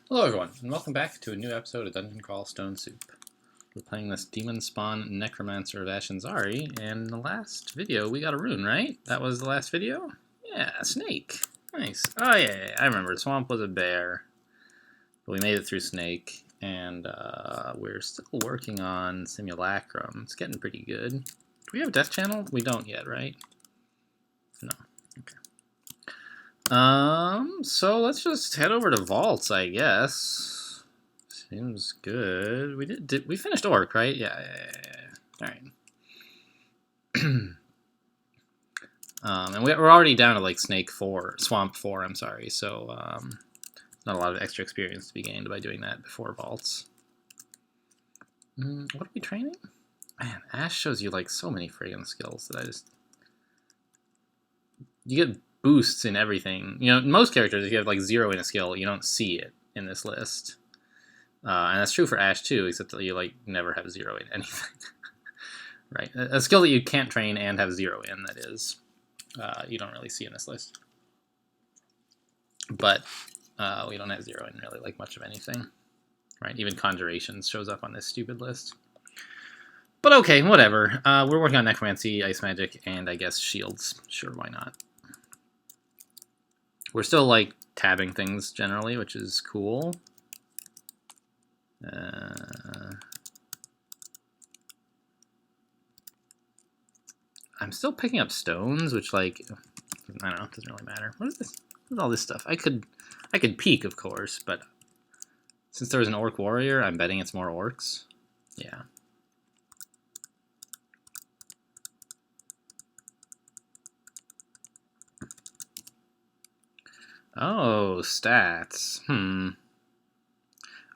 Hello everyone, and welcome back to a new episode of Dungeon Crawl Stone Soup. We're playing this Demon Spawn Necromancer of Ashen'Zari, and in the last video we got a rune, right? That was the last video? Yeah, snake. Nice. Oh yeah, I remember. Swamp was a bear. But we made it through snake, and we're still working on Simulacrum. It's getting pretty good. Do we have a death channel? We don't yet, right? No. Okay. So let's just head over to vaults, I guess. Seems good. We finished Orc, right? Yeah. All right. And we're already down to like Swamp 4, I'm sorry, so not a lot of extra experience to be gained by doing that before vaults. What are we training? Man, Ash shows you like so many friggin' skills that you get boosts in everything. You know, most characters, if you have like 0 in a skill, you don't see it in this list. And that's true for Ash too, except that you like never have 0 in anything. Right, a skill that you can't train and have 0 in, that is, you don't really see in this list. But we don't have 0 in really like much of anything. Right, even Conjurations shows up on this stupid list. But okay, whatever. We're working on Necromancy, Ice Magic, and I guess Shields. Sure, why not? We're still like tabbing things generally, which is cool. I'm still picking up stones, which like I don't know, it doesn't really matter. What is this? What is all this stuff? I could peek, of course, but since there was an orc warrior, I'm betting it's more orcs. Yeah. Oh, stats.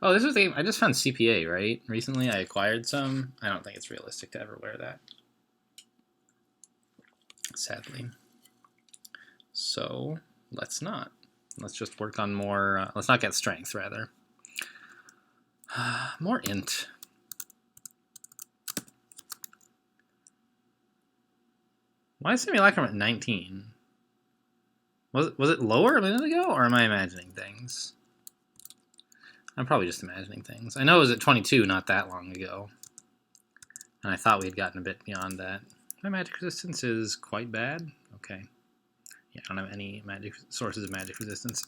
Oh, this was the game. I just found CPA, right? Recently I acquired some. I don't think it's realistic to ever wear that. Sadly. So, let's not. Let's just work on more. Let's not get strength, rather. More int. Why is Simulacrum at 19? Was it lower a minute ago, or am I imagining things? I'm probably just imagining things. I know it was at 22 not that long ago. And I thought we had gotten a bit beyond that. My magic resistance is quite bad. Okay. Yeah, I don't have any magic sources of magic resistance.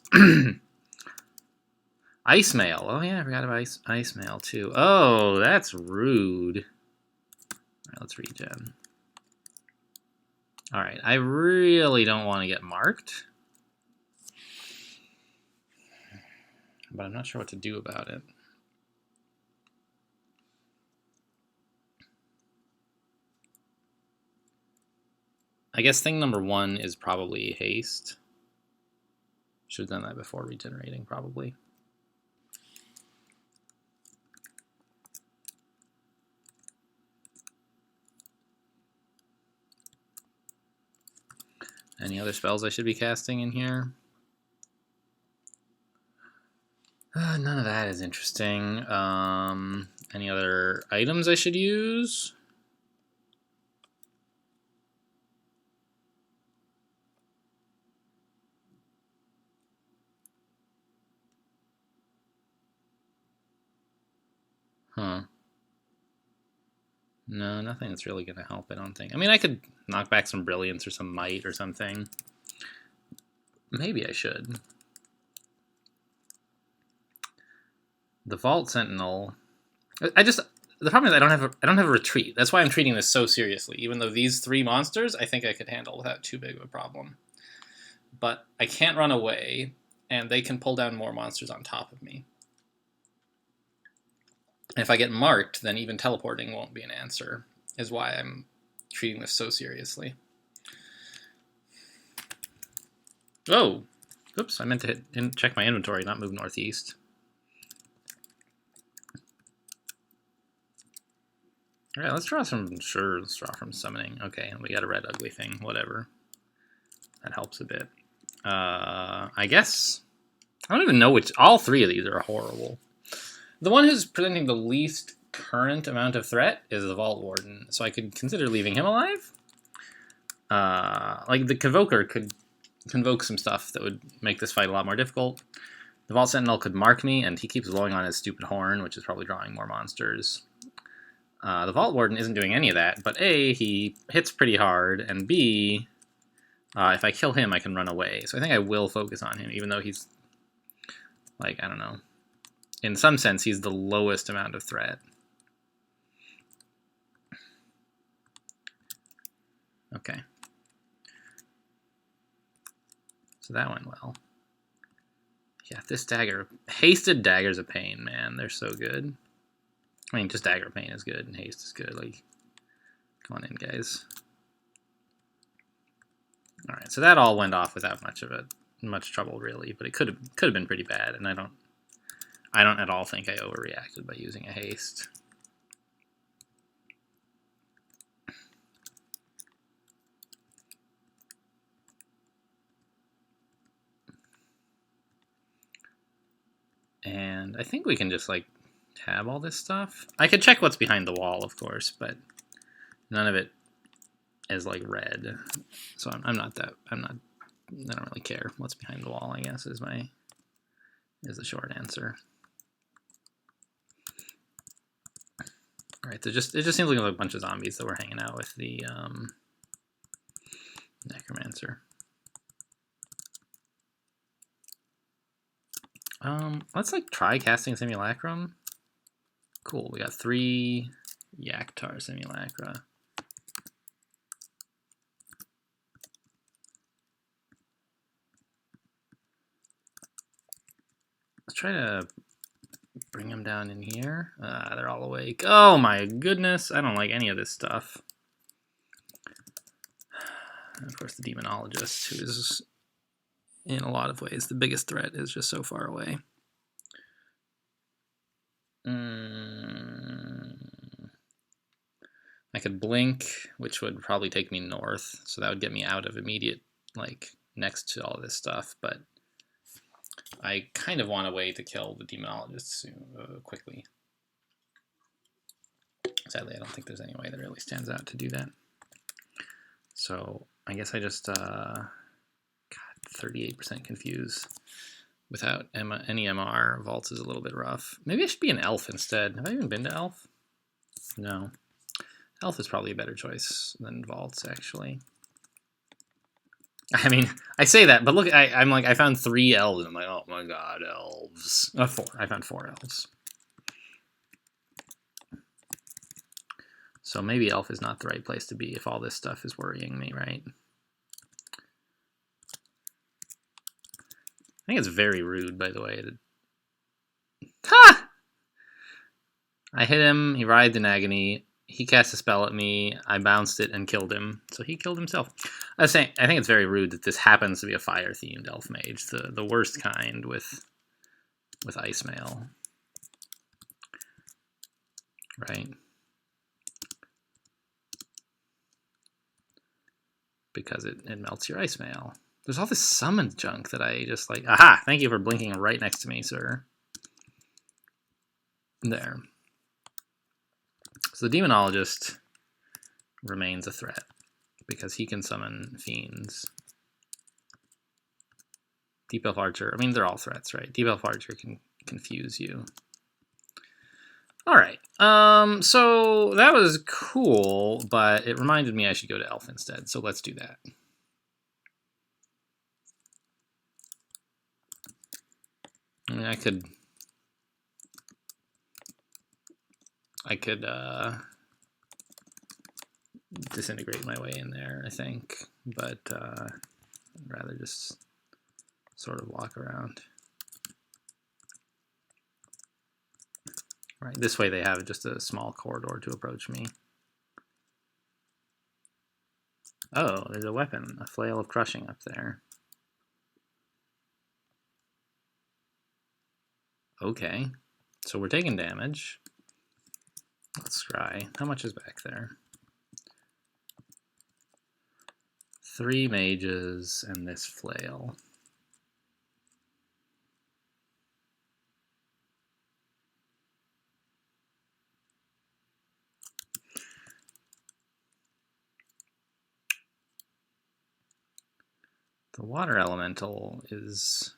Ice mail. Oh yeah, I forgot about ice mail too. Oh, that's rude. Alright, let's regen. Alright, I really don't want to get marked. But I'm not sure what to do about it. I guess thing number 1 is probably haste. Should have done that before regenerating, probably. Any other spells I should be casting in here? None of that is interesting. Any other items I should use? Huh. No, nothing that's really going to help, I don't think. I mean, I could knock back some Brilliance or some Might or something. Maybe I should. The Vault Sentinel. The problem is I don't have a retreat. That's why I'm treating this so seriously. Even though these 3 monsters, I think I could handle without too big of a problem. But I can't run away, and they can pull down more monsters on top of me. And if I get marked, then even teleporting won't be an answer, is why I'm treating this so seriously. Oh! Oops, I meant to check my inventory, not move northeast. Alright, let's draw some summoning. Okay, we got a red ugly thing, whatever. That helps a bit. I guess... I don't even know which... All 3 of these are horrible. The one who's presenting the least current amount of threat is the Vault Warden, so I could consider leaving him alive. Like, the Convoker could convoke some stuff that would make this fight a lot more difficult. The Vault Sentinel could mark me, and he keeps blowing on his stupid horn, which is probably drawing more monsters. The Vault Warden isn't doing any of that, but A, he hits pretty hard, and B, if I kill him, I can run away. So I think I will focus on him, even though he's, like, I don't know. In some sense, he's the lowest amount of threat. Okay. So that went well. Yeah, this dagger. Hasted dagger's a pain, man. They're so good. I mean, just dagger pain is good, and haste is good. Like, come on in, guys. All right, so that all went off without much trouble, really. But it could have been pretty bad, and I don't at all think I overreacted by using a haste. And I think we can just, like, tab all this stuff. I could check what's behind the wall, of course, but none of it is, like, red. So I don't really care what's behind the wall, I guess, is the short answer. All right, it just seems like a bunch of zombies that were hanging out with the necromancer. Let's, like, try casting Simulacrum. Cool, we got 3 Yaktar Simulacra. Let's try to bring them down in here. They're all awake. Oh my goodness, I don't like any of this stuff. And of course, the Demonologist, who is, in a lot of ways, the biggest threat, is just so far away. I could blink, which would probably take me north, so that would get me out of immediate, like, next to all this stuff, but I kind of want a way to kill the Demonologist soon, quickly. Sadly, I don't think there's any way that really stands out to do that. So I guess I just, God, 38% confused. Without any MR, Vaults is a little bit rough. Maybe I should be an Elf instead. Have I even been to Elf? No. Elf is probably a better choice than Vaults, actually. I mean, I say that, but look, I'm like, I found 3 elves, and I'm like, oh my god, elves. 4. I found 4 elves. So maybe Elf is not the right place to be if all this stuff is worrying me, right? I think it's very rude, by the way. Ha! I hit him, he writhed in agony, he cast a spell at me, I bounced it and killed him, so he killed himself. I was saying, I think it's very rude that this happens to be a fire-themed elf mage, the worst kind with ice mail. Right? Because it melts your ice mail. There's all this summoned junk that I just like. Aha! Thank you for blinking right next to me, sir. There. So the Demonologist remains a threat because he can summon fiends. Deep Elf Archer. I mean, they're all threats, right? Deep Elf Archer can confuse you. All right. So that was cool, but it reminded me I should go to Elf instead. So let's do that. I mean, I could disintegrate my way in there, I think, but I'd rather just sort of walk around. Right, this way they have just a small corridor to approach me. Oh, there's a weapon, a flail of crushing up there. Okay, so we're taking damage. Let's try. How much is back there? 3 mages and this flail. The water elemental is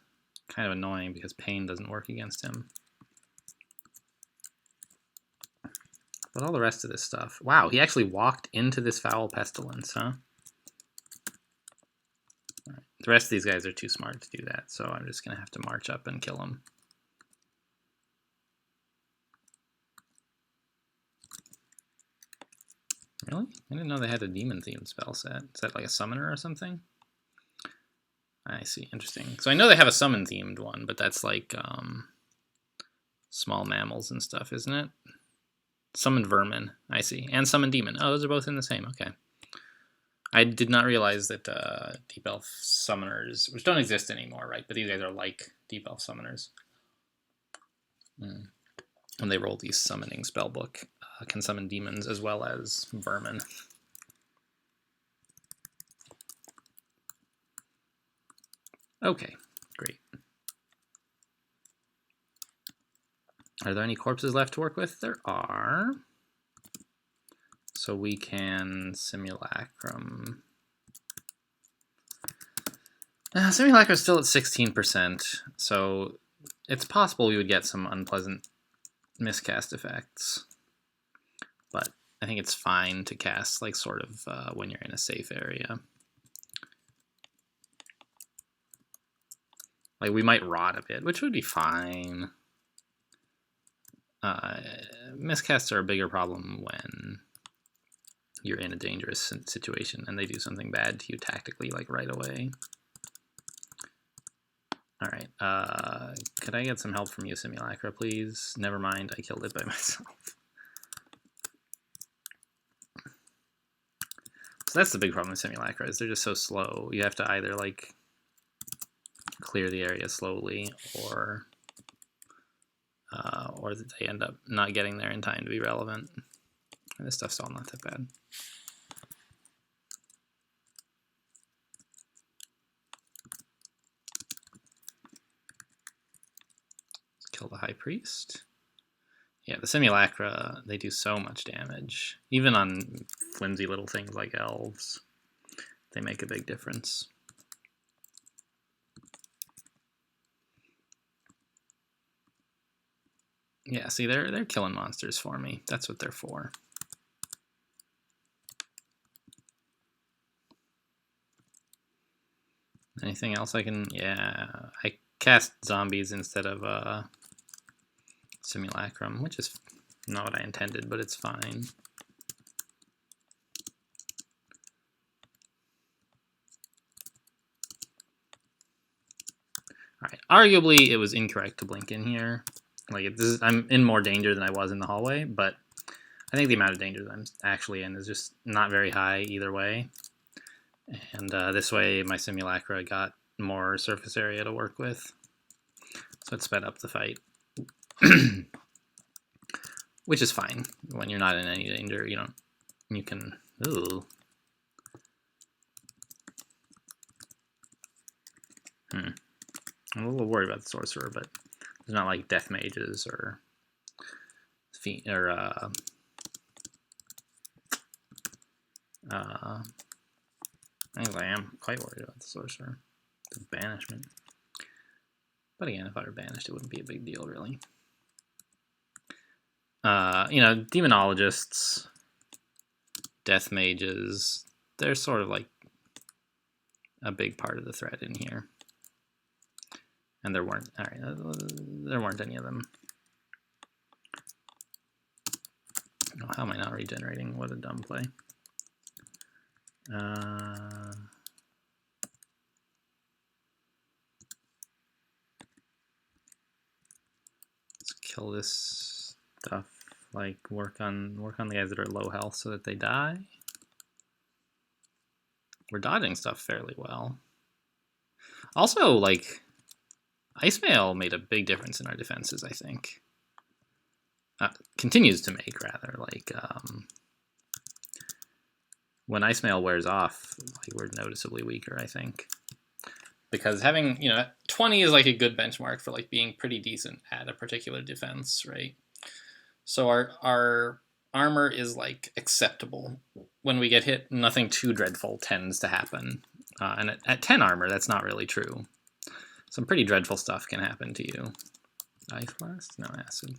Kind of annoying because pain doesn't work against him. But all the rest of this stuff... Wow, he actually walked into this foul pestilence, huh? All right. The rest of these guys are too smart to do that, so I'm just going to have to march up and kill them. Really? I didn't know they had a demon-themed spell set. Is that like a summoner or something? I see. Interesting. So I know they have a summon-themed one, but that's like small mammals and stuff, isn't it? Summon vermin. I see. And summon demon. Oh, those are both in the same. Okay. I did not realize that Deep Elf summoners, which don't exist anymore, right? But these guys are like Deep Elf summoners. When they roll these summoning spellbook, can summon demons as well as vermin. Okay, great. Are there any corpses left to work with? There are. So we can simulacrum. Simulacrum is still at 16%, so it's possible we would get some unpleasant miscast effects. But I think it's fine to cast, like, sort of when you're in a safe area. Like, we might rot a bit, which would be fine. Miscasts are a bigger problem when you're in a dangerous situation and they do something bad to you tactically, like, right away. All right, could I get some help from you, Simulacra, please? Never mind, I killed it by myself. So that's the big problem with Simulacra, is they're just so slow. You have to either, like, clear the area slowly, or they end up not getting there in time to be relevant. And this stuff's all not that bad. Let's kill the High Priest. Yeah, the Simulacra, they do so much damage. Even on flimsy little things like elves, they make a big difference. Yeah, see, they're killing monsters for me. That's what they're for. Anything else I can... Yeah, I cast zombies instead of Simulacrum, which is not what I intended, but it's fine. Alright, arguably it was incorrect to blink in here. Like, I'm in more danger than I was in the hallway, but I think the amount of danger that I'm actually in is just not very high either way. And this way my Simulacra got more surface area to work with. So it sped up the fight. Which is fine. When you're not in any danger, you can... Ooh. I'm a little worried about the sorcerer, but there's not like death mages or I am quite worried about the sorcerer. The banishment. But again, if I were banished, it wouldn't be a big deal, really. Demonologists, death mages, they're sort of like a big part of the threat in here. And there weren't any of them. Oh, how am I not regenerating? What a dumb play. Let's kill this stuff. Like, work on the guys that are low health so that they die. We're dodging stuff fairly well. Also, like, Ice Mail made a big difference in our defenses, I think. Continues to make, rather. Like, when Ice Mail wears off, like, we're noticeably weaker, I think. Because having, 20 is like a good benchmark for like being pretty decent at a particular defense, right? So our armor is like acceptable. When we get hit, nothing too dreadful tends to happen. And at 10 armor, that's not really true. some pretty dreadful stuff can happen to you. Ice blast? No, acid.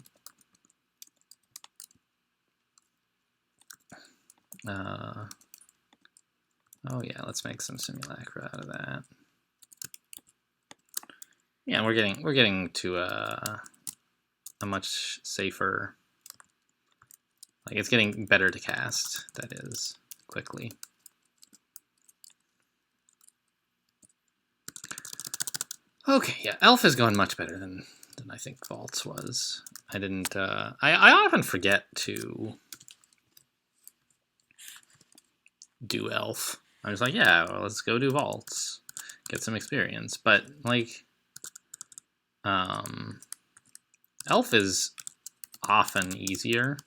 Oh yeah, let's make some simulacra out of that. Yeah, we're getting to a much safer. Like, it's getting better to cast, that is, quickly. Okay, yeah, Elf is going much better than I think Vaults was. I didn't, I often forget to do Elf. I was like, yeah, well, let's go do Vaults, get some experience. But, like, Elf is often easier.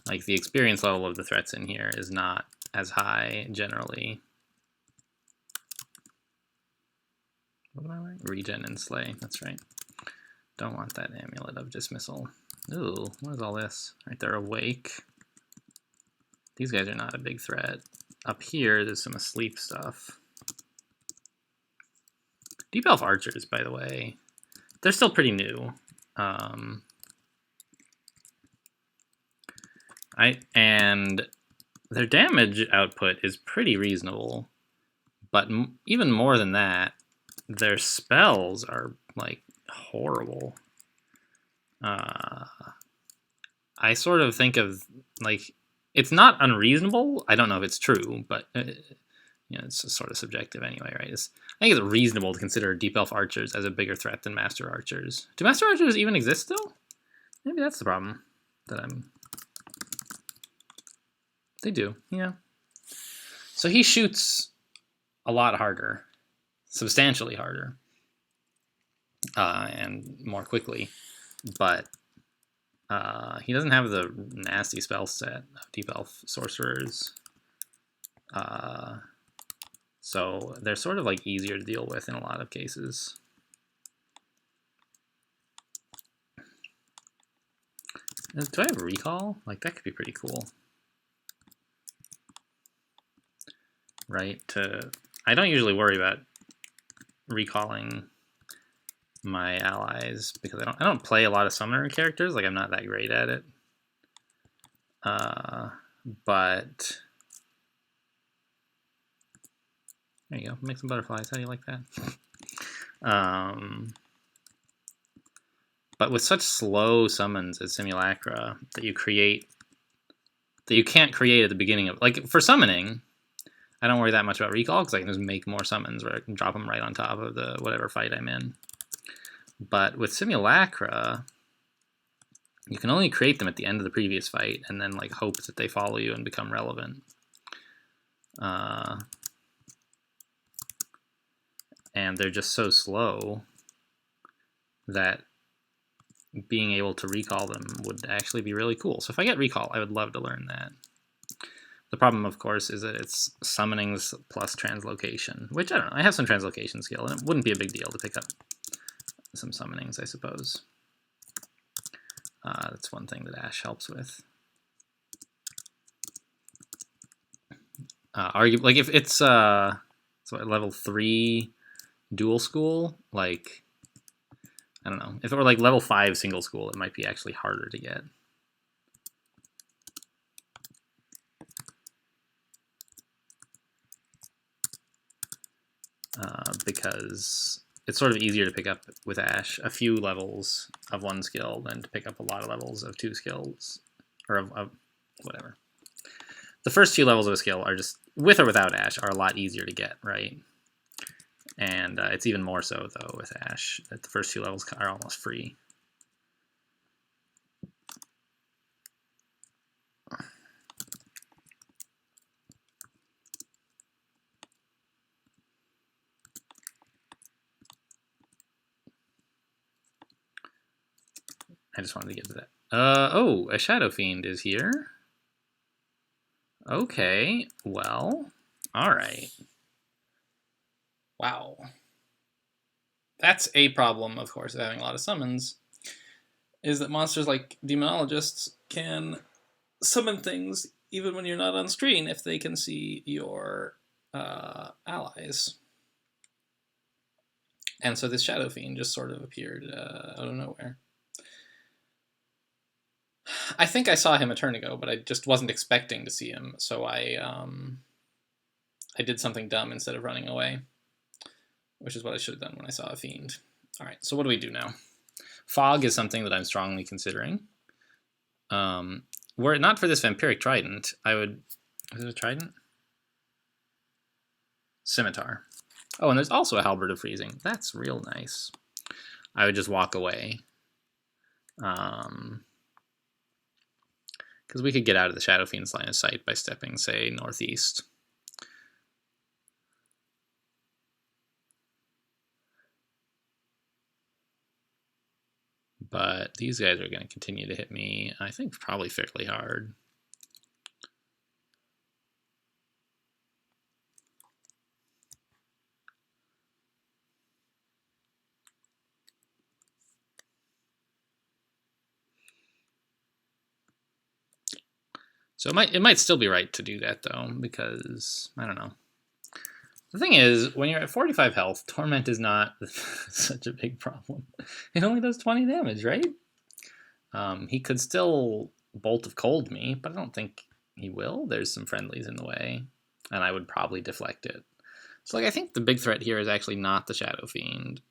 Like, the experience level of the threats in here is not as high, generally. What am I wearing? Regen and Slay, that's right. Don't want that Amulet of Dismissal. Ooh, what is all this? Right, they're awake. These guys are not a big threat. Up here, there's some asleep stuff. Deep Elf Archers, by the way, they're still pretty new. And their damage output is pretty reasonable, but even more than that, their spells are like horrible. I sort of think of, like, it's not unreasonable. I don't know if it's true, but you know, it's sort of subjective anyway, right? I think it's reasonable to consider Deep Elf Archers as a bigger threat than Master Archers. Do Master Archers even exist still? Maybe that's the problem that I'm... They do, yeah. So he shoots a lot harder, substantially harder, and more quickly, but he doesn't have the nasty spell set of Deep Elf Sorcerers. So they're sort of like easier to deal with in a lot of cases. Do I have recall? Like, that could be pretty cool. Right? I don't usually worry about recalling my allies because I don't play a lot of summoner characters. Like, I'm not that great at it. But there you go. Make some butterflies. How do you like that? But with such slow summons as Simulacra that you can't create at the beginning of, like, for summoning, I don't worry that much about recall because I can just make more summons where I can drop them right on top of the whatever fight I'm in. But with Simulacra, you can only create them at the end of the previous fight and then, like, hope that they follow you and become relevant. And they're just so slow that being able to recall them would actually be really cool. So if I get recall, I would love to learn that. The problem, of course, is that it's summonings plus translocation, which, I don't know, I have some translocation skill, and it wouldn't be a big deal to pick up some summonings, I suppose. That's one thing that Ash helps with. Like, if it's level 3 dual school, like, I don't know. If it were like level 5 single school, it might be actually harder to get. Because it's sort of easier to pick up with Ash a few levels of one skill than to pick up a lot of levels of 2 skills, or of whatever. The first few levels of a skill are just, with or without Ash, are a lot easier to get, right? And it's even more so, though, with Ash, that the first few levels are almost free. I just wanted to get to that. Oh, a Shadow Fiend is here. Okay, well, alright. Wow. That's a problem, of course, of having a lot of summons, is that monsters like Demonologists can summon things even when you're not on screen if they can see your allies. And so this Shadow Fiend just sort of appeared out of nowhere. I think I saw him a turn ago, but I just wasn't expecting to see him, so I did something dumb instead of running away, which is what I should have done when I saw a Fiend. All right, so what do we do now? Fog is something that I'm strongly considering. Were it not for this Vampiric Trident, I would... Is it a Trident? Scimitar. Oh, and there's also a Halberd of Freezing. That's real nice. I would just walk away. Because we could get out of the Shadow Fiend's line of sight by stepping, say, northeast. But these guys are going to continue to hit me, I think, probably fairly hard. So it might still be right to do that, though, because, I don't know. The thing is, when you're at 45 health, Torment is not such a big problem. It only does 20 damage, right? He could still Bolt of Cold me, but I don't think he will. There's some friendlies in the way, and I would probably deflect it. So I think the big threat here is actually not the Shadow Fiend.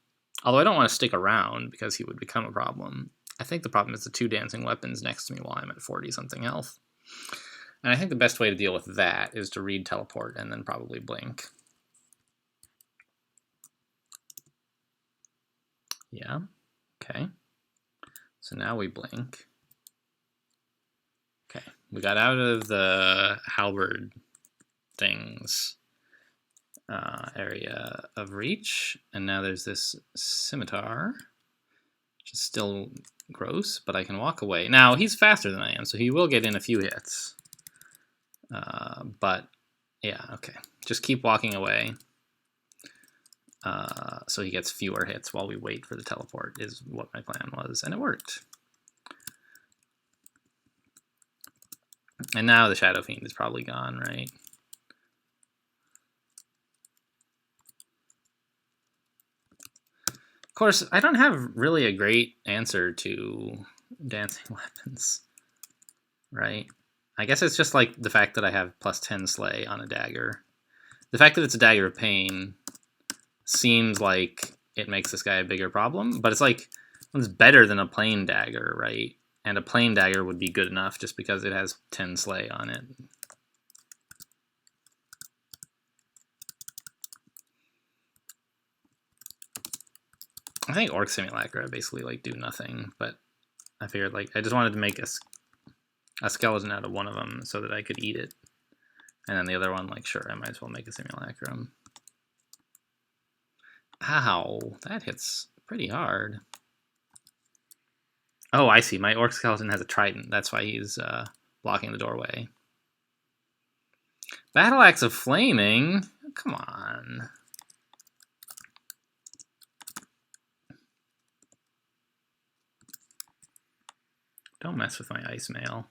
Although I don't want to stick around because he would become a problem. I think the problem is the 2 dancing weapons next to me while I'm at 40-something health. And I think the best way to deal with that is to read Teleport and then probably Blink. Yeah, okay. So now we Blink. Okay, we got out of the Halberd things area of reach, and now there's this Scimitar, which is still gross, but I can walk away. Now, he's faster than I am, so he will get in a few hits. But, yeah, okay. Just keep walking away. So he gets fewer hits while we wait for the teleport, is what my plan was, and it worked. And now the Shadow Fiend is probably gone, right? Of course, I don't have really a great answer to dancing weapons, right? I guess it's just like the fact that I have +10 Slay on a dagger. The fact that it's a Dagger of Pain seems like it makes this guy a bigger problem, but it's like, it's better than a plain dagger, right? And a plain dagger would be good enough just because it has 10 Slay on it. I think Orc Simulacra basically like do nothing, but I figured like I just wanted to make a skeleton out of one of them so that I could eat it. And then the other one, like, sure, I might as well make a simulacrum. Ow, that hits pretty hard. Oh, I see. My Orc Skeleton has a trident. That's why he's blocking the doorway. Battle Axe of Flaming? Come on. Don't mess with my Ice Mail.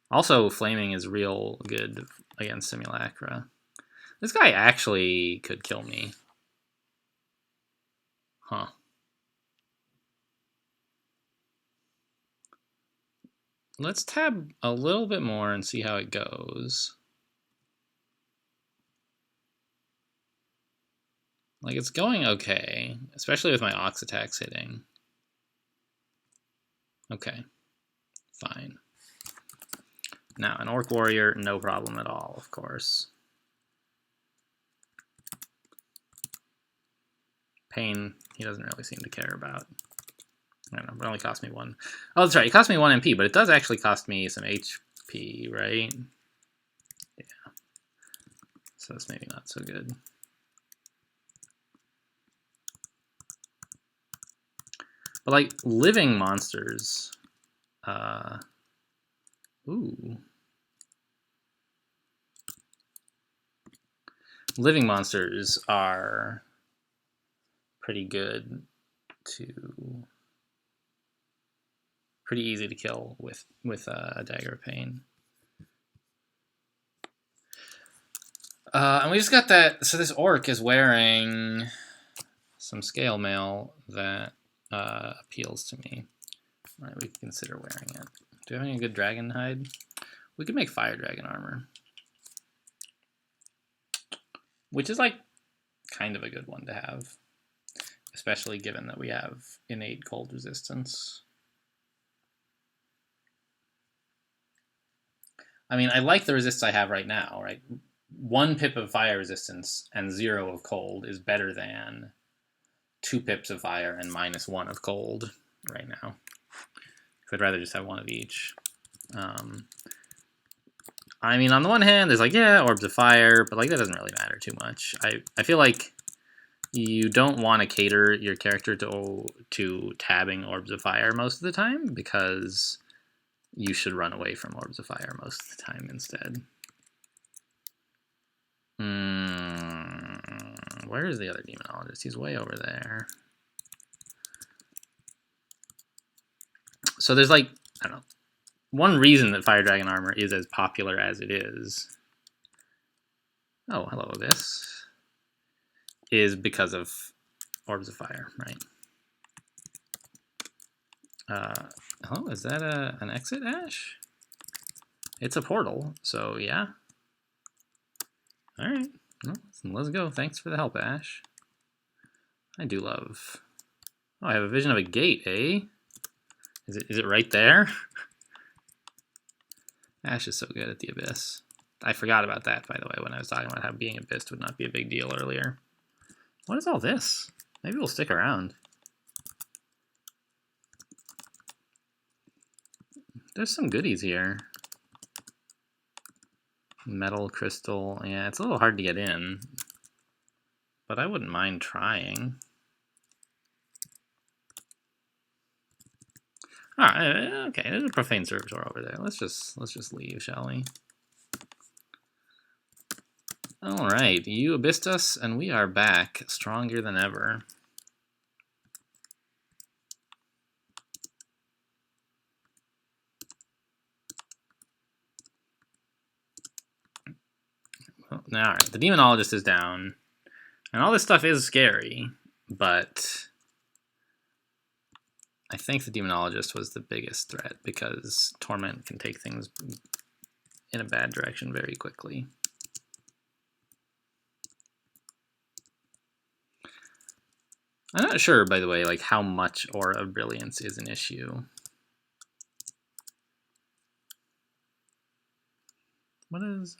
Also, Flaming is real good against Simulacra. This guy actually could kill me. Huh. Let's tab a little bit more and see how it goes. Like, it's going okay, especially with my Ox attacks hitting. Okay, fine. Now, an Orc Warrior, no problem at all, of course. Pain, he doesn't really seem to care about. I don't know, but it only cost me 1. Oh, that's right, it cost me 1 MP, but it does actually cost me some HP, right? Yeah. So that's maybe not so good. But, like, living monsters... ooh. Living monsters are pretty good to... pretty easy to kill with a Dagger of Pain. And we just got that... So this Orc is wearing some scale mail that appeals to me. All right, we can consider wearing it. Do we have any good dragon hide? We could make fire dragon armor, which is like kind of a good one to have, especially given that we have innate cold resistance. I mean, I like the resists I have right now, right? 1 pip of fire resistance and 0 of cold is better than 2 pips of fire and -1 of cold right now. I'd rather just have 1 of each. I mean, on the one hand, there's like, yeah, orbs of fire, but like that doesn't really matter too much. I feel like you don't want to cater your character to tabbing orbs of fire most of the time, because you should run away from orbs of fire most of the time instead. Where is the other demonologist? He's way over there. So there's like, I don't know, one reason that fire dragon armor is as popular as it is. Oh, hello, Abyss. Is because of orbs of fire, right? Oh, is that an exit, Ash? It's a portal, so yeah. All right, well, let's go. Thanks for the help, Ash. I do love. Oh, I have a vision of a gate, eh? Is it right there? Ash is so good at the Abyss. I forgot about that, by the way, when I was talking about how being Abyssed would not be a big deal earlier. What is all this? Maybe we'll stick around. There's some goodies here. Metal, crystal. Yeah, it's a little hard to get in, but I wouldn't mind trying. All right, okay. There's a profane servitor over there. Let's just leave, shall we? All right, you abyssed us, and we are back stronger than ever. Well, now, all right, the demonologist is down, and all this stuff is scary, but I think the demonologist was the biggest threat because torment can take things in a bad direction very quickly. I'm not sure, by the way, like how much Aura of Brilliance is an issue. What is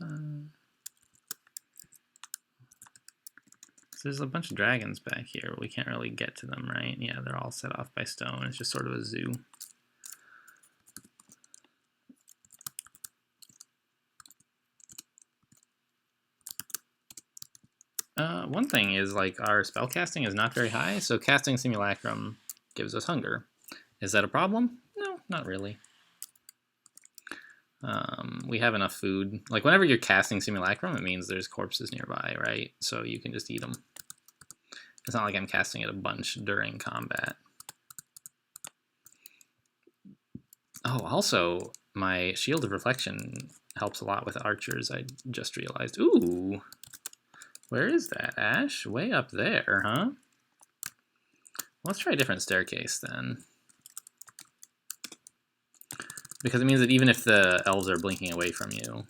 there's a bunch of dragons back here, but we can't really get to them, right? Yeah, they're all set off by stone. It's just sort of a zoo. One thing is, like, our spellcasting is not very high, so casting Simulacrum gives us hunger. Is that a problem? No, not really. We have enough food. Like, whenever you're casting Simulacrum, it means there's corpses nearby, right? So you can just eat them. It's not like I'm casting it a bunch during combat. Oh, also, my Shield of Reflection helps a lot with archers, I just realized. Ooh! Where is that, Ash? Way up there, huh? Let's try a different staircase, then. Because it means that even if the elves are blinking away from you,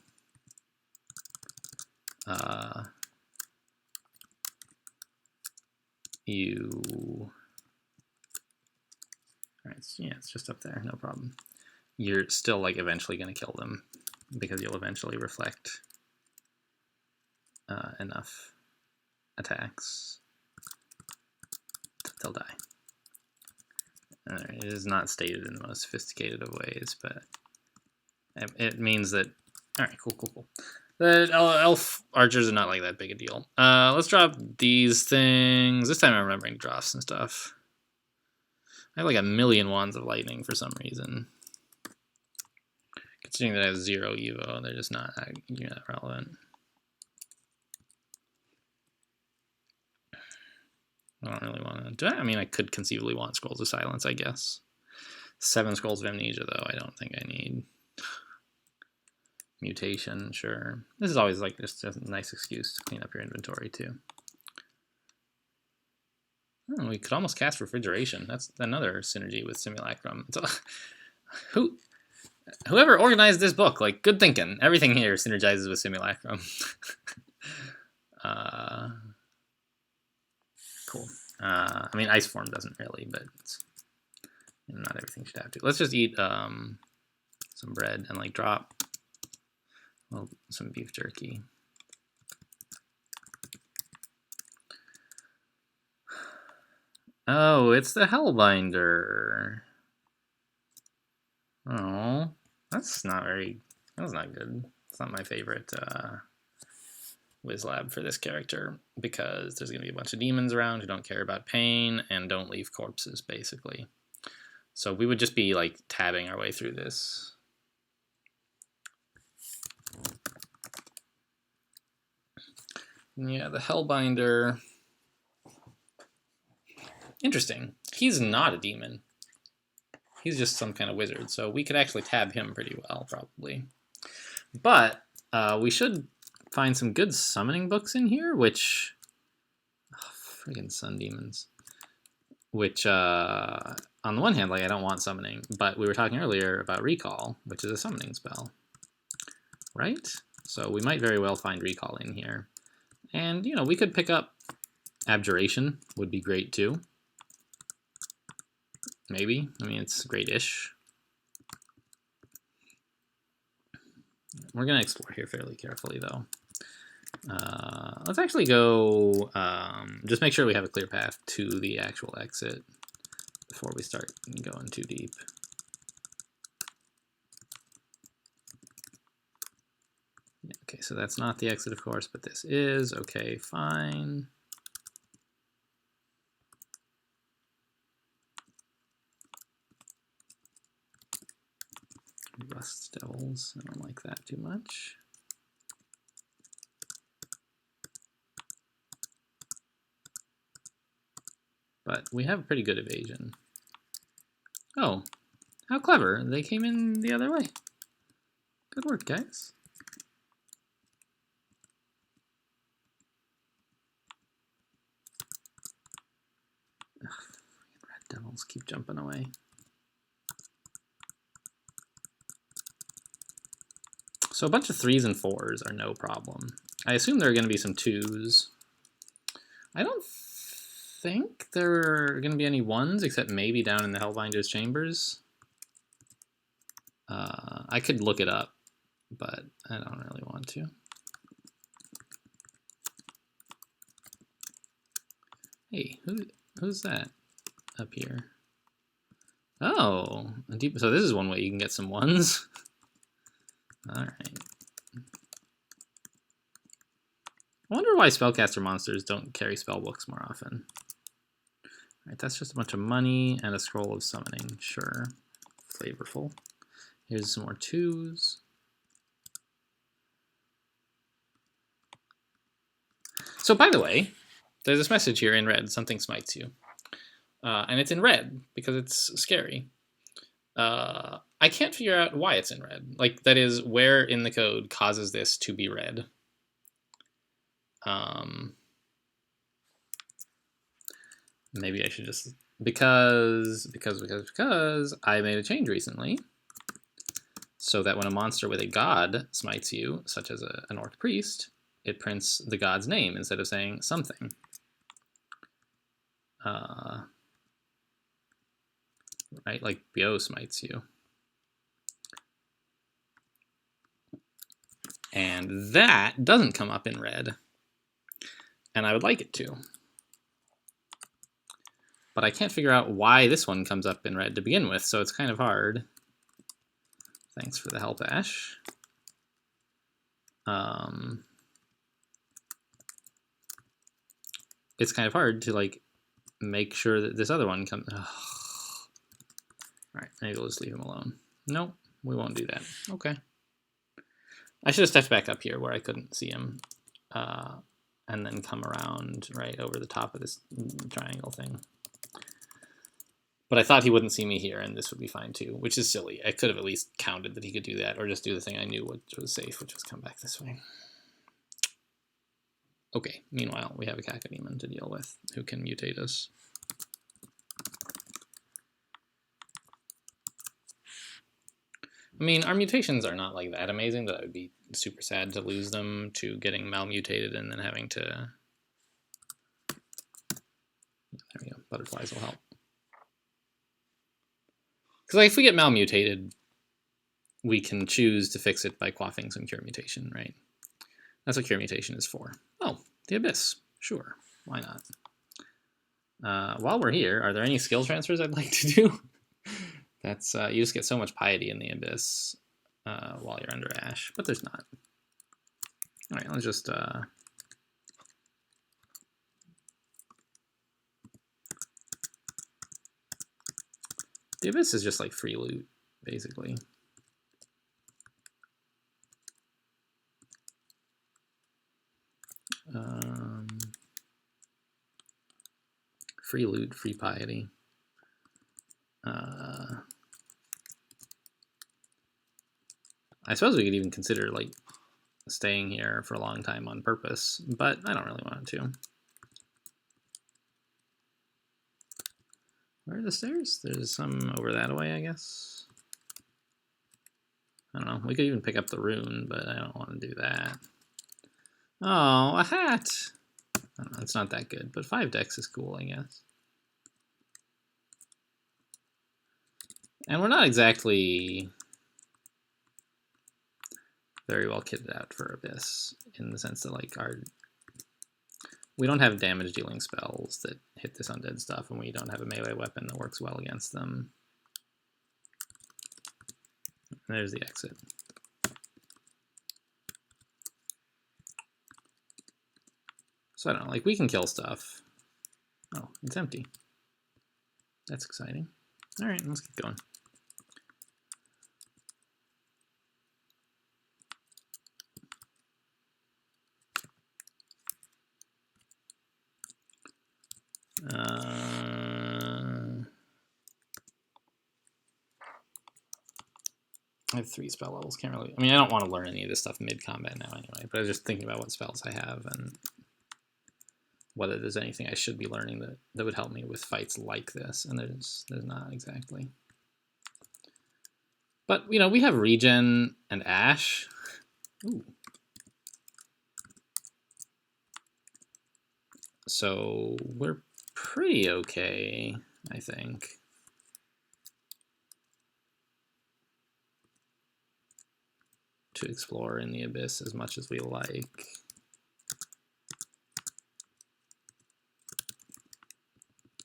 Alright, yeah, it's just up there, no problem. You're still, like, eventually going to kill them, because you'll eventually reflect enough attacks. They'll die. It is not stated in the most sophisticated of ways, but it means that... Alright, cool. The elf archers are not like that big a deal. Let's drop these things. This time I'm remembering to draw some stuff. I have like 1,000,000 wands of lightning for some reason. Considering that I have 0 Evo, they're just not that relevant. I don't really want to... I mean, I could conceivably want Scrolls of Silence, I guess. 7 Scrolls of Amnesia, though, I don't think I need. Mutation, sure. This is always like just a nice excuse to clean up your inventory, too. Oh, we could almost cast Refrigeration. That's another synergy with Simulacrum. Whoever organized this book, like, good thinking. Everything here synergizes with Simulacrum. Cool. I mean, Ice Form doesn't really, but not everything should have to. Let's just eat some bread and, like, drop some beef jerky. Oh, it's the Hellbinder. Oh, that's not good. It's not my favorite Wizlab for this character, because there's going to be a bunch of demons around who don't care about pain and don't leave corpses, basically. So we would just be, like, tabbing our way through this. Yeah, the Hellbinder. Interesting. He's not a demon. He's just some kind of wizard, so we could actually tab him pretty well, probably. But we should find some good summoning books in here, which... Oh, friggin' sun demons. Which, on the one hand, like, I don't want summoning, but we were talking earlier about Recall, which is a summoning spell. Right? So we might very well find Recall in here. And, you know, we could pick up Abjuration, would be great too. Maybe. I mean, it's great-ish. We're going to explore here fairly carefully, though. Let's actually go, just make sure we have a clear path to the actual exit before we start going too deep. Okay, so that's not the exit, of course, but this is. Okay, fine. Rust Devils, I don't like that too much. But we have pretty good evasion. Oh, how clever. They came in the other way. Good work, guys. Ugh, red devils keep jumping away. So a bunch of 3s and 4s are no problem. I assume there are going to be some 2s. I don't think there are going to be any 1s, except maybe down in the Hellbinder's chambers. I could look it up, but I don't really want to. Hey, who's that up here? Oh, so this is one way you can get some 1s. All right. I wonder why spellcaster monsters don't carry spell books more often. All right, that's just a bunch of money and a scroll of summoning. Sure, flavorful. Here's some more 2s. So, by the way, there's this message here in red, something smites you. And it's in red because it's scary. I can't figure out why it's in red. Like, that is, where in the code causes this to be red. Maybe I should just... Because I made a change recently. So that when a monster with a god smites you, such as an orc priest, it prints the god's name instead of saying something. Right, like Bio smites you. And that doesn't come up in red. And I would like it to. But I can't figure out why this one comes up in red to begin with, so it's kind of hard. Thanks for the help, Ash. It's kind of hard to, like, make sure that this other one comes... Alright, maybe we'll just leave him alone. Nope, we won't do that. Okay. I should have stepped back up here where I couldn't see him. And then come around right over the top of this triangle thing. But I thought he wouldn't see me here, and this would be fine too, which is silly. I could have at least counted that he could do that, or just do the thing I knew which was safe, which was come back this way. Okay, meanwhile, we have a Cacodemon to deal with, who can mutate us. I mean, our mutations are not like that amazing that I would be super sad to lose them to getting malmutated and then having to... There we go. Butterflies will help. Because like, if we get malmutated, we can choose to fix it by quaffing some cure mutation, right? That's what cure mutation is for. Oh, the Abyss. Sure. Why not? While we're here, are there any skill transfers I'd like to do? That's you just get so much piety in the Abyss while you're under Ash, but there's not. All right, let's just... the Abyss is just like free loot, basically. Free loot, free piety. I suppose we could even consider like staying here for a long time on purpose, but I don't really want to. Where are the stairs? There's some over that way, I guess. I don't know. We could even pick up the rune, but I don't want to do that. Oh, a hat! I don't know, it's not that good, but 5 decks is cool, I guess. And we're not exactly very well kitted out for Abyss, in the sense that like we don't have damage dealing spells that hit this undead stuff, and we don't have a melee weapon that works well against them. There's the exit. So I don't know, like we can kill stuff. Oh, it's empty. That's exciting. All right, let's keep going. I have 3 spell levels. Can't really... I mean, I don't want to learn any of this stuff mid-combat now anyway, but I was just thinking about what spells I have and whether there's anything I should be learning that would help me with fights like this, and there's not exactly. But, you know, we have regen and Ash. Ooh. So we're pretty okay, I think. To explore in the Abyss as much as we like.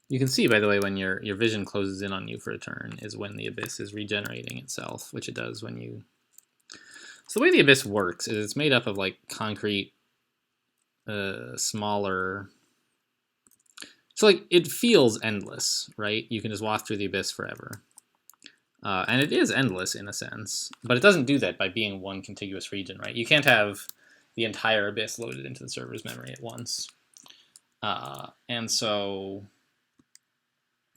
You can see, by the way, when your vision closes in on you for a turn is when the Abyss is regenerating itself, which it does when you... So the way the Abyss works is it's made up of like concrete, smaller... So like it feels endless, right? You can just walk through the Abyss forever. And it is endless in a sense, but it doesn't do that by being one contiguous region, right? You can't have the entire Abyss loaded into the server's memory at once. And so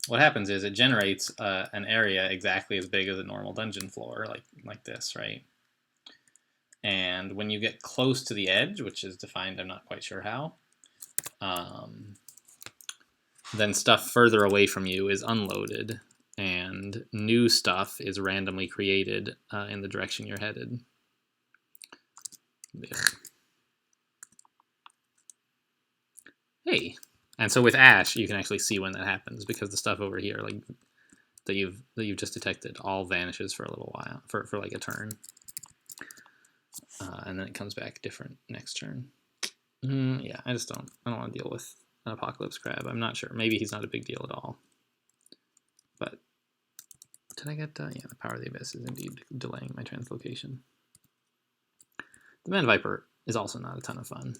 what happens is it generates an area exactly as big as a normal dungeon floor, like this, right? And when you get close to the edge, which is defined, I'm not quite sure how, then stuff further away from you is unloaded, and new stuff is randomly created in the direction you're headed. Ugh. Hey, and so with Ash, you can actually see when that happens because the stuff over here, like that you've just detected, all vanishes for a little while, for like a turn, and then it comes back different next turn. Yeah, I don't want to deal with an Apocalypse Crab. I'm not sure. Maybe he's not a big deal at all. But did I get? Yeah, the Power of the Abyss is indeed delaying my translocation. The Man Viper is also not a ton of fun.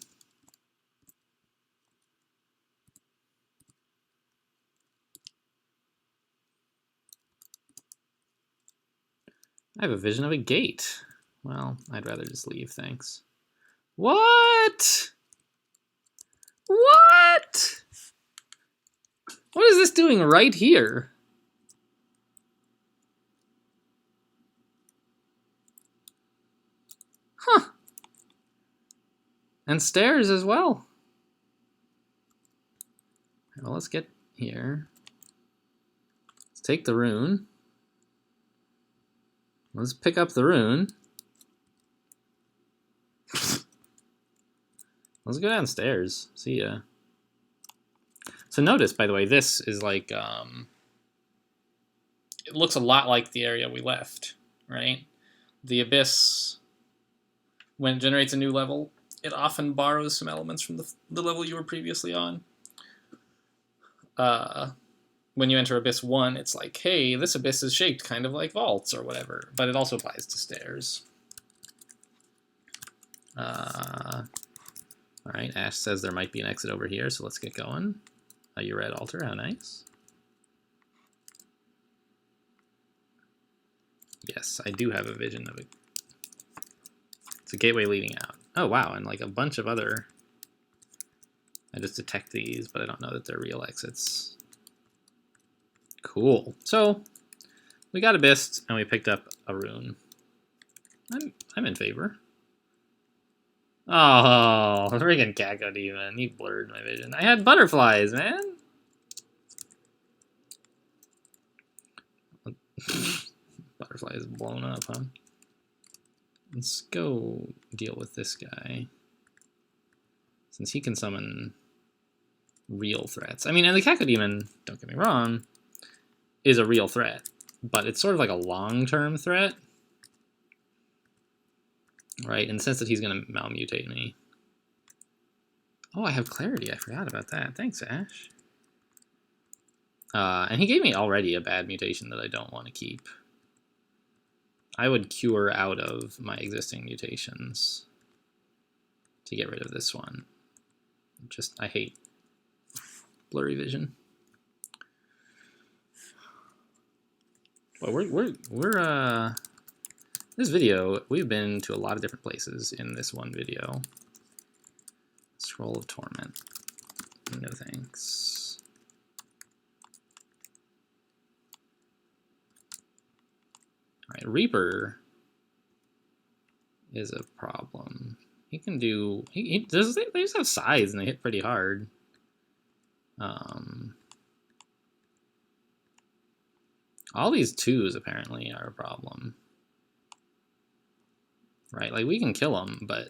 I have a vision of a gate. Well, I'd rather just leave, thanks. What? What? What is this doing right here? Huh. And stairs as well. Well, let's get here. Let's take the rune. Let's pick up the rune. Let's go downstairs. See ya. So notice, by the way, this is like, it looks a lot like the area we left, right? The Abyss, when it generates a new level, it often borrows some elements from the level you were previously on. When you enter Abyss 1, it's like, hey, this Abyss is shaped kind of like vaults or whatever, but it also applies to stairs. Alright, Ash says there might be an exit over here, so let's get going. Your red altar, how nice. Yes, I do have a vision of it. It's a gateway leading out. Oh, wow, and like a bunch of other... I just detect these, but I don't know that they're real exits. Cool. So, we got Abyss, and we picked up a rune. I'm in favor. Oh, friggin' Cacodemon, you blurred my vision. I had butterflies, man! Butterfly is blown up, huh? Let's go deal with this guy. Since he can summon real threats. I mean, and the Cacodemon, don't get me wrong, is a real threat. But it's sort of like a long-term threat. Right, in the sense that he's going to malmutate me. Oh, I have clarity. I forgot about that. Thanks, Ash. And he gave me already a bad mutation that I don't want to keep. I would cure out of my existing mutations to get rid of this one. Just, I hate blurry vision. Well, we're this video, we've been to a lot of different places in this one video. Scroll of Torment. No thanks. Alright, Reaper is a problem. He can do... they just have size and they hit pretty hard. All these twos apparently are a problem. Right, like we can kill them, but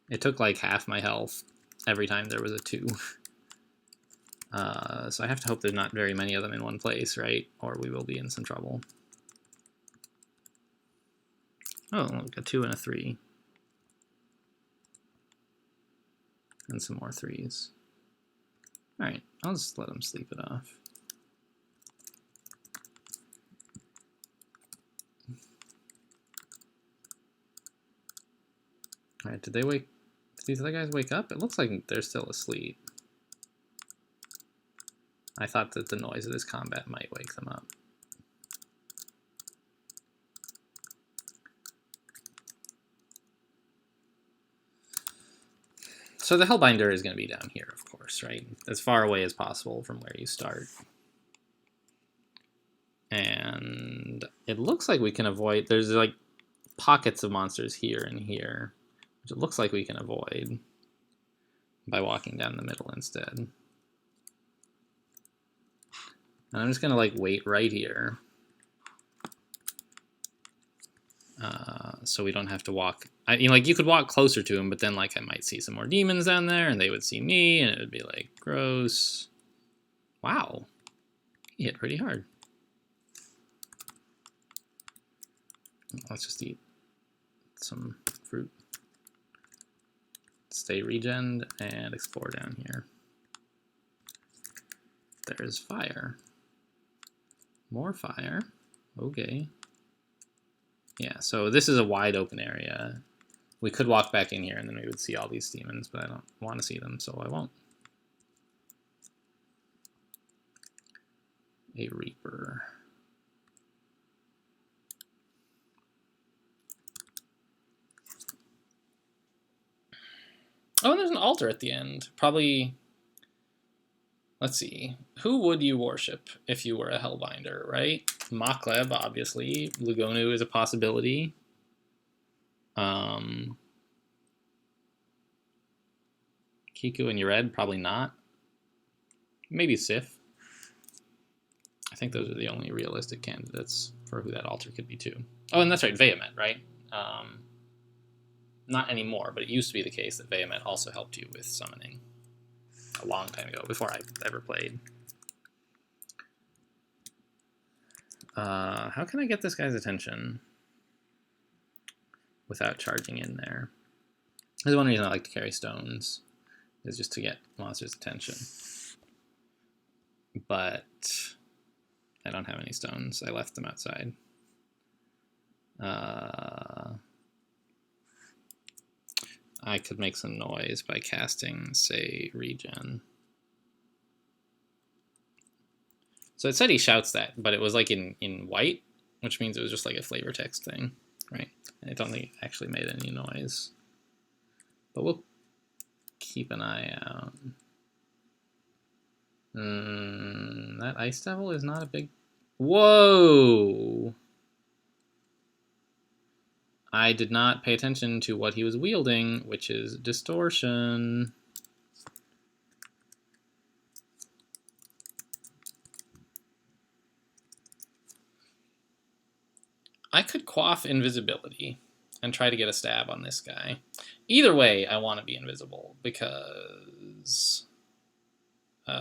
it took like half my health every time there was a 2. So I have to hope there's not very many of them in one place, right? Or we will be in some trouble. Oh, look, a 2 and a 3. And some more 3s. Alright, I'll just let them sleep it off. Alright, did these other guys wake up? It looks like they're still asleep. I thought that the noise of this combat might wake them up. So the Hellbinder is going to be down here, of course, right? As far away as possible from where you start. And it looks like we can avoid... There's like pockets of monsters here and here, which it looks like we can avoid by walking down the middle instead. And I'm just going to like wait right here. So we don't have to walk. Like you could walk closer to him, but then like I might see some more demons down there, and they would see me, and it would be like gross. Wow, he hit pretty hard. Let's just eat some fruit. Stay regened and explore down here. There's fire. More fire. Okay. Yeah, so this is a wide open area. We could walk back in here and then we would see all these demons, but I don't want to see them, so I won't. A Reaper. Oh, and there's an altar at the end. Probably, let's see. Who would you worship if you were a Hellbinder, right? Makleb, obviously. Lugonu is a possibility. Kiku and Yared, probably not. Maybe Sif. I think those are the only realistic candidates for who that altar could be too. Oh, and that's right, Vehemet, right? Not anymore, but it used to be the case that Vehemet also helped you with summoning a long time ago, before I ever played. How can I get this guy's attention without charging in there? There's one reason I like to carry stones, is just to get monsters' attention. But I don't have any stones. I left them outside. I could make some noise by casting, say, regen. So it said he shouts that, but it was like in white, which means it was just like a flavor text thing, right? I don't think it actually made any noise. But we'll keep an eye out. That Ice Devil is not a big... Whoa! I did not pay attention to what he was wielding, which is distortion. I could quaff invisibility and try to get a stab on this guy. Either way, I want to be invisible because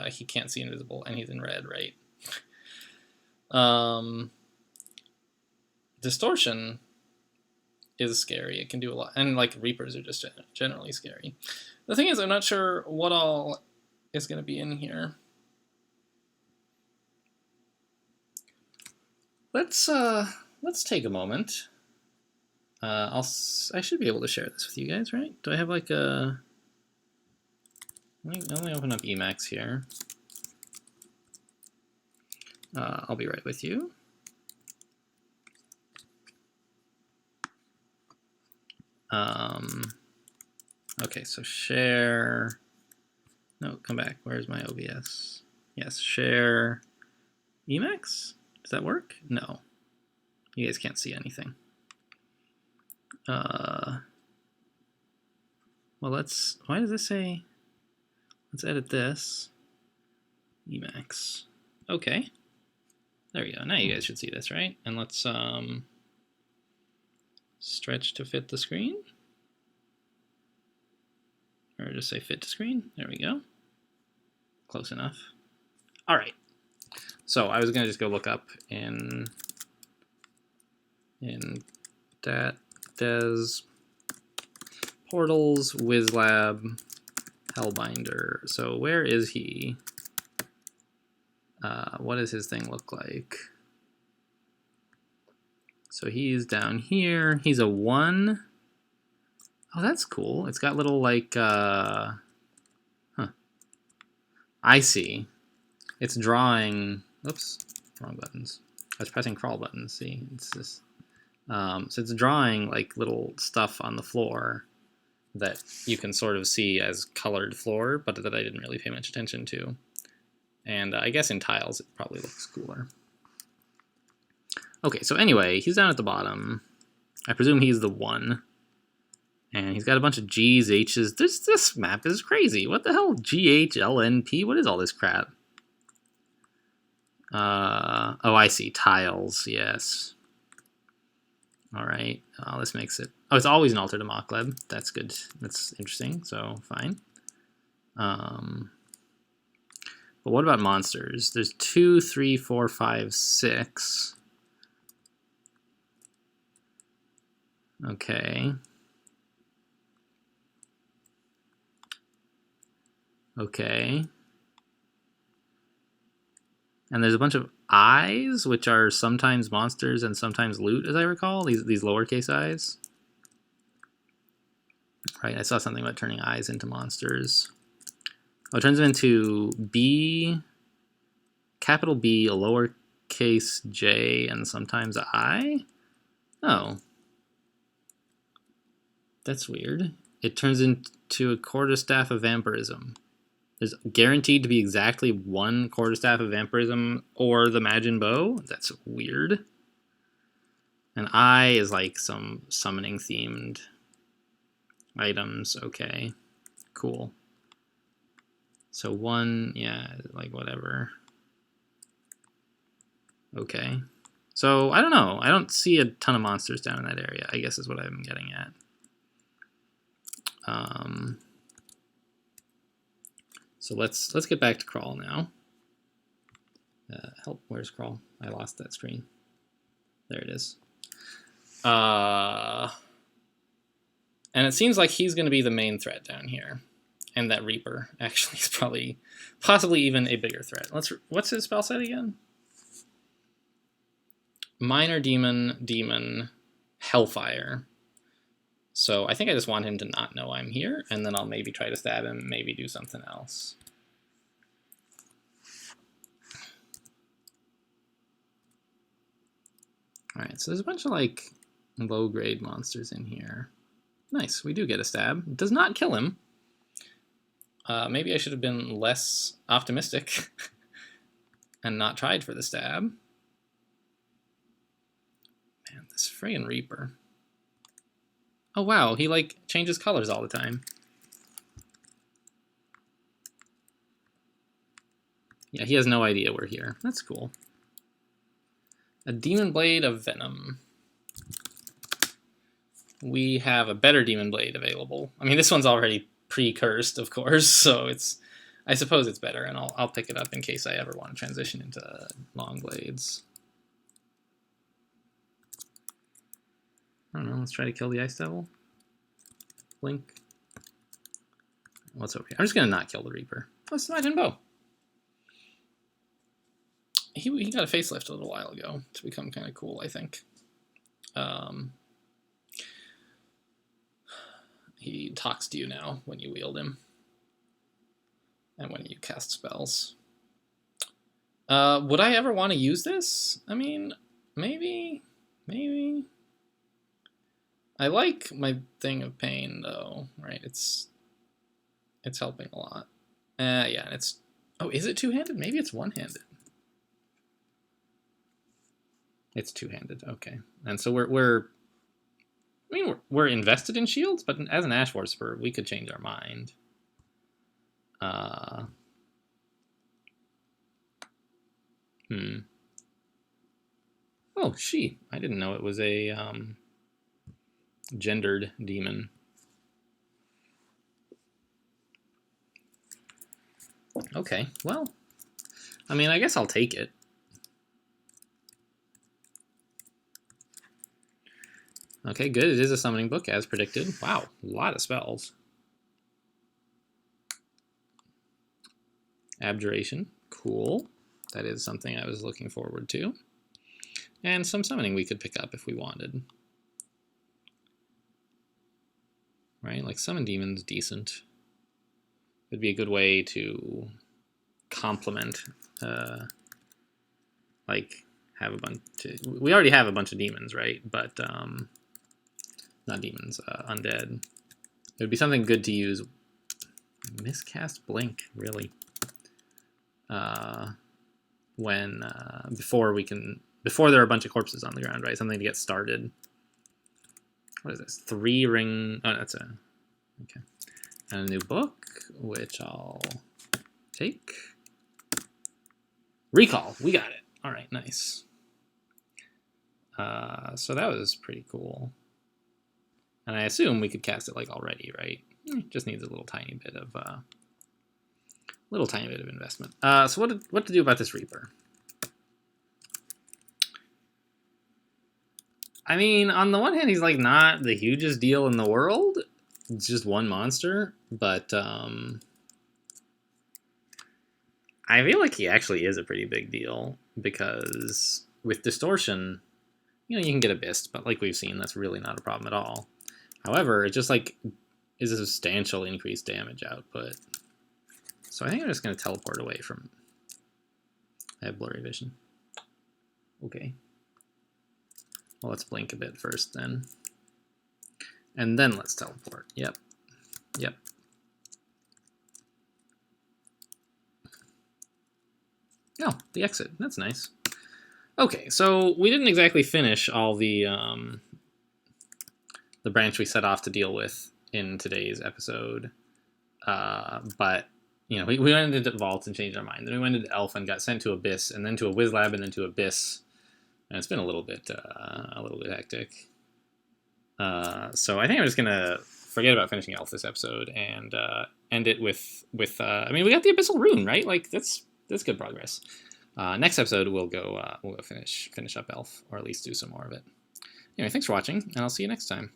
he can't see invisible and he's in red, right? Distortion is scary. It can do a lot. And like Reapers are just generally scary. The thing is, I'm not sure what all is going to be in here. Let's take a moment. I should be able to share this with you guys, right? Do I have like a... Let me open up Emacs here. I'll be right with you. Okay, so share. No, come back. Where's my OBS? Yes, share Emacs. Does that work? No. You guys can't see anything. Well, why does this say, let's edit this. Emacs. Okay. There we go. Now you guys should see this, right? And let's stretch to fit the screen. Or just say fit to screen. There we go. Close enough. All right. So I was going to just go look up in Des Portals WizLab Hellbinder. So where is he? What does his thing look like? So he's down here. He's a 1. Oh, that's cool. It's got little like, I see. It's drawing, oops, wrong buttons. I was pressing crawl buttons, see? It's just, so it's drawing like little stuff on the floor that you can sort of see as colored floor, but that I didn't really pay much attention to. And I guess in tiles it probably looks cooler. Okay, so anyway, he's down at the bottom. I presume he's the 1. And he's got a bunch of G's, H's. This map is crazy. What the hell? GHLNP? What is all this crap? Oh, I see. Tiles, yes. All right. Oh, this makes it... Oh, it's always an altar to Mokleb. That's good. That's interesting, so fine. But what about monsters? There's 2, 3, 4, 5, 6. Okay. Okay. And there's a bunch of eyes, which are sometimes monsters and sometimes loot, as I recall. These lowercase eyes. Right, I saw something about turning eyes into monsters. Oh, it turns them into B, capital B, a lowercase j, and sometimes a I? Oh. That's weird. It turns into a quarterstaff of vampirism. There's guaranteed to be exactly 1 quarterstaff of vampirism or the Magin Bow. That's weird. And I is like some summoning themed items. Okay, cool. So 1, yeah, like whatever. Okay. So, I don't know. I don't see a ton of monsters down in that area, I guess is what I'm getting at. So let's get back to crawl now. Help, where's crawl? I lost that screen. There it is. And it seems like he's going to be the main threat down here. And that Reaper actually is probably, possibly even a bigger threat. What's his spell set again? Minor Demon, Demon, Hellfire. So I think I just want him to not know I'm here, and then I'll maybe try to stab him, maybe do something else. Alright, so there's a bunch of like low-grade monsters in here. Nice, we do get a stab. It does not kill him. Maybe I should have been less optimistic and not tried for the stab. Man, this friggin' Reaper. Oh wow, he like changes colors all the time. Yeah, he has no idea we're here. That's cool. A Demon Blade of Venom. We have a better Demon Blade available. I mean, this one's already pre-cursed, of course, so it's, I suppose it's better, and I'll pick it up in case I ever want to transition into long blades. I don't know, let's try to kill the Ice Devil. Blink. What's over here? I'm just gonna not kill the Reaper. Let's Imagine Bow. He got a facelift a little while ago to become kind of cool, I think. He talks to you now when you wield him. And when you cast spells. Would I ever want to use this? I mean, maybe. I like my Thing of Pain, though, right? It's helping a lot. Yeah, and it's... Oh, is it two-handed? Maybe it's one-handed. It's two-handed, okay. And so we're invested in shields, but as an Ash Worsper, we could change our mind. Oh, she. I didn't know it was a gendered demon. Okay, well, I mean, I guess I'll take it. Okay, good. It is a summoning book, as predicted. Wow, a lot of spells. Abjuration, cool. That is something I was looking forward to. And some summoning we could pick up if we wanted. Right, like Summon Demon's decent. It'd be a good way to complement, like, have a bunch we already have a bunch of demons, right? But, not demons, undead. It would be something good to use. Miscast Blink, really. When, before there are a bunch of corpses on the ground, right? Something to get started. What is this? 3 ring, oh, that's a, okay. And a new book, which I'll take. Recall, we got it. All right, nice. So that was pretty cool. And I assume we could cast it like already, right? Just needs a little tiny bit of investment. So what to do about this Reaper? I mean, on the one hand, he's like not the hugest deal in the world. It's just one monster, but I feel like he actually is a pretty big deal because with Distortion, you know, you can get Abyssed, but like we've seen, that's really not a problem at all. However, it just like is a substantial increased damage output. So I think I'm just going to teleport away from... I have blurry vision. Okay. Well, let's blink a bit first then. And then let's teleport. Yep. Yep. Oh, the exit. That's nice. Okay, so we didn't exactly finish all the branch we set off to deal with in today's episode. But you know, we went into Vault and changed our mind. Then we went into Elf and got sent to Abyss, and then to a Wiz Lab, and then to Abyss. And it's been a little bit hectic. So I think I'm just gonna forget about finishing Elf this episode and end it with I mean, we got the Abyssal Rune, right? Like that's good progress. Next episode we'll go finish up Elf, or at least do some more of it. Anyway, thanks for watching, and I'll see you next time.